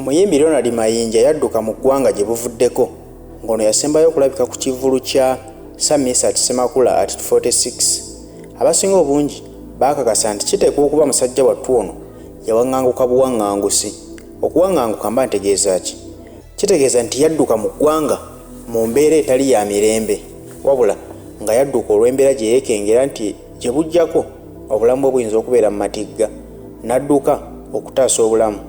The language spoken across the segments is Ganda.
Omuyimbi Ronald Mayinja yadduka mu ggwanga gye buvuddeko ng'ono yasembayo okulabika ku kivvulu kya Samisat Semakula at 46. Abasinga obungi baakakasa nti kiteekwa okuba musajja wattu ono yawaŋŋanguka buwaŋŋangusi. Okuwaŋŋanguka mba ntegeeza ki? Kitegeeza nti yadduka mu ggwanga mu mbeera etali ya mirembe, wabula nga yadduka olw'embeera gye yeekengera nti gye bujjako obulamu bwe buyinza okubeera mu matigga, n'adduka okutaasa obulamu.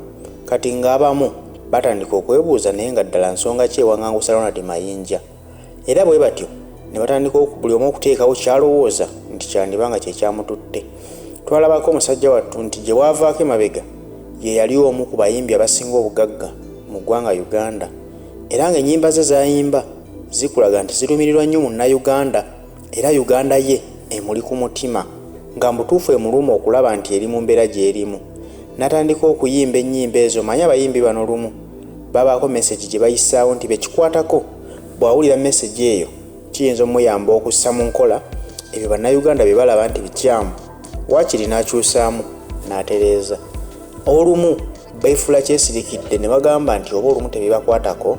Kati ng'abamu batandika okwebuuza naye nga ddala nsonga ki ewaŋŋangusa Ronald Mayinja, era bwe batyo ne batandika buli omu okuteekawo kyalowooza nti kyandibanga kye kyamututte. Twalabako omusajja wattu nti gye waavaako emabega ye yali omu ku bayimbi abasinga obugagga mu ggwanga Uganda, era ng'ennyimba ze z'ayimba zikulaga nti zirumirirwa nnyo Munnayuganda, era Uganda ye emuli ku mutima, nga mbutuufu emuluma okulaba nti eri mu mbeera gy'erimu. N'atandika okuyimba ennyimba ezo. Manyi abayimbi bano lumu babaako message gye bayisaawo nti bekikwatako bw'awulira message eyo kiyinza omuyamba okussa mu nkola ebyo Bannayuganda bye balaba nti bikyamu, waakiri n'akyusaamu n'atereeza. Olumu beefuula kyesirikidde ne bagamba nti oba olumu tebibakwatako,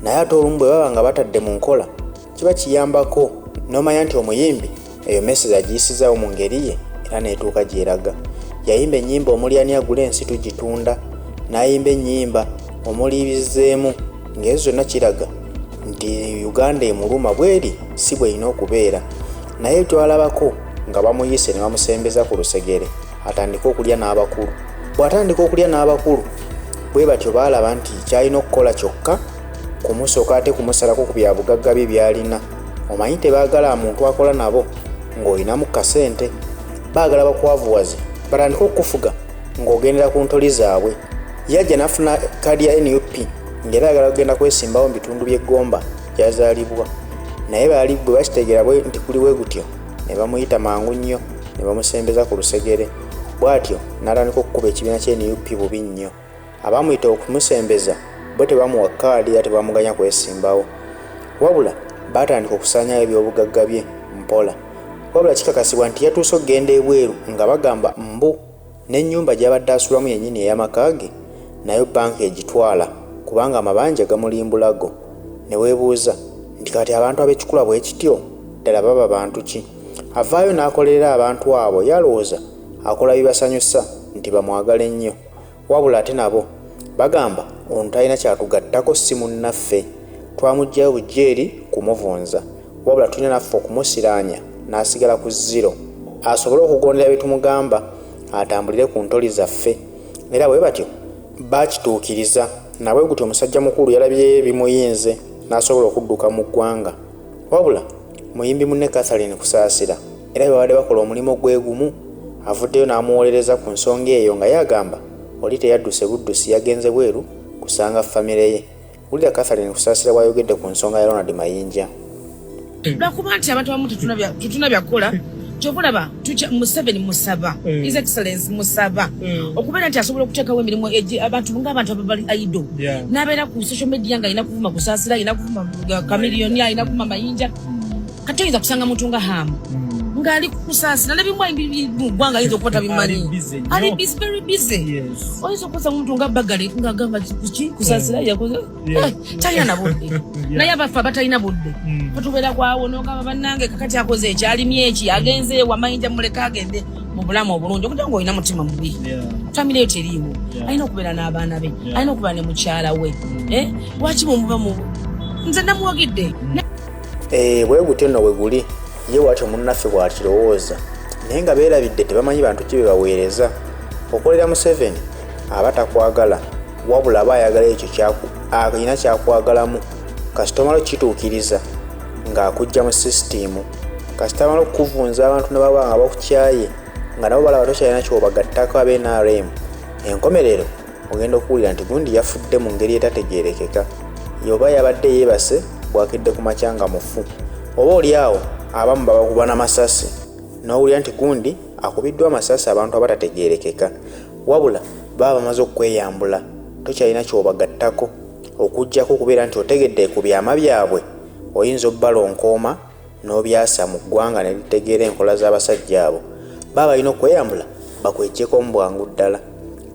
naye ate olumu bwe baba nga batadde mu nkola kiba kiyambako n'omanya nti omuyimbi eyo message agiyisizaawo mu ngeri ye era n'etuuka gy'eraga. Yayimba ennyimba omuli ani agula ensi tugitunda, n'ayimba ennyimba omuli bizzeemu, ng'ezo zonna kiraga nti Uganda emuluma bweri si bw'erina okubeera. Naye twalabako nga bamuyise ne bamusembeza ku lusegere atandika okulya n'abakulu. Bw'atandika okulya n'abakulu bwe batyo baalaba nti kyalina okukola kyokka kumusooka ate kumusalako ku bya bugagga bye byalina. Omanyi tebaagala muntu akola nabo ng'olinamu kasente, baagala bakwavuwaze batandika okufuga ng'ogendera ku ntoli zaabwe. Yajja n'afuna kaadi ya NUP ng'era ayagala kugenda kwesimbawo mu bitundu by'eggomba gy'azaalibwa, naye baali bwe bakitegeera nti kuli bwe gutyo ne bamuyita mangu nnyo ne bamusembeza ku lusegere. Bw'atyo n'atandika okukuba ekibiina kya NUP bubi nnyo. Abamuyita okumusembeza bo tebamuwa kaadi era tebamuganya kwesimbawo, wabula baatandika okusaanyayo ebyobugagga bye mpola. Wabula kikakasibwa nti yatuuse okugenda ebweru nga bagamba mbu n'ennyumba gy'abadde asulamu yennyini ey'amaka ge nayo banka egitwala kubanga amabanja gamulimbulago. Ne weebuuza nti kati abantu ab'ekikula bwe kityo ddala baba bantu ki? Avaayo n'akolerera abantu abo yalowooza akola bibasanyusa nti bamwagala ennyo, wabula ate nabo bagamba ono talina kyatugattako si munnaffe, twamuggyayo bujjeeri kumuvunza, wabula tulina naffe okumusiraanya n'asigala ku zero asobole okugondera bye tumugamba atambulire ku ntoli zaffe. Era bwe batyo baakituukiriza. Nabwe gutyo omusajja mukulu yalabye bimuyinze n'asobola okudduka mu ggwanga, wabula muyimbi munne Kusasira era bwe babadde bakola omulimu gwe gumu avuddeyo n'amuwolereza ku nsonga eyo nga yagamba oli teyadduse buddusi, yagenze bweru kusanga famire ye. Wulira Kusasira bw'ayogedde ku nsonga ya Ronald Mayinja. Lwakuba nti abantu abamu tetuna byakola kyobulaba Museveni musaba His Excellency musaba okubeera nti asobola okuteekawo emirimu abantu ng'abantu ababali aido n'abeera ku social media nga alina kuvuma Kusasira, alina kuvuma Kamiliyoni, alina kuvuma Mayinja. Kati oyinza kusanga muntu nga Hamu ng'ali Kusasira nebimwayi mu ggwanga ayinza okukwata bimanyi, ali very busy. Oyinza okukosa muntu nga Bagale ng'agamba kuki Kusasira yakoze talina na budde, naye abafu abatalina budde tubeera kwawo n'ogamba bannange kakati akoze ekyalimye eki agenze wa Mayinja muleka agende mu bulamu obulungi okugira ng'olina mutima mubi. Famire yo teriiwo, alina okubeera n'abaana be, alina okubeera ne mukyala we. Lwaki mumuba mu nze namuwagidde bwe gutyo nno bwe guli ye watyo munnaffe bw'akirowooza, naye nga beerabidde tebamanyi bantu ki be baweereza. Okolera Museveni aba takwagala, wabula aba ayagala ekyo alina kyakwagalamu. Kasita omala okituukiriza ng'akujja mu sisitimu, kasita amala okukuvunza abantu ne baba nga bakukyaye nga nabo balaba tokyalina kyobagattako ab'e NRM, enkomerero ogenda okuwulira nti gundi yafudde mu ngeri etategeerekeka. Yoba yabadde yeebase bwakedde ku makya nga mufu, oba oli awo abamu babakuba n'amasasi n'owulira nti gundi akubiddwa amasasi abantu abatategeerekeka, wabula baba bamaze okweyambula, tokyalina kyobagattako okuggyako okubeera nti otegedde ku byama byabwe. Oyinza obbalonkooma n'obyasa mu ggwanga ne litegeera enkola z'abasajja abo. Baba balina okweyambula bakwejjeko mu bwangu ddala.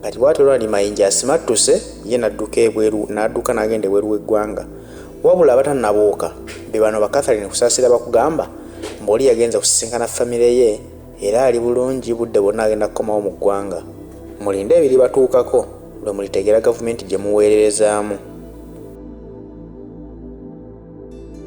kati bw'atyo Ronald Mayinja asimattuse ye n'adduka n'agenda ebweru w'eggwanga. Wabula abatannabooka be bano ba Catherine Kusasira bakugamba mboli yagenza kusisinkana famire ye era ali bulungi budde bonna agenda kukomawo mu ggwanga. Mulinde ebiri batuukako lwe mulitegeera gavumenti gye muweererezaamu.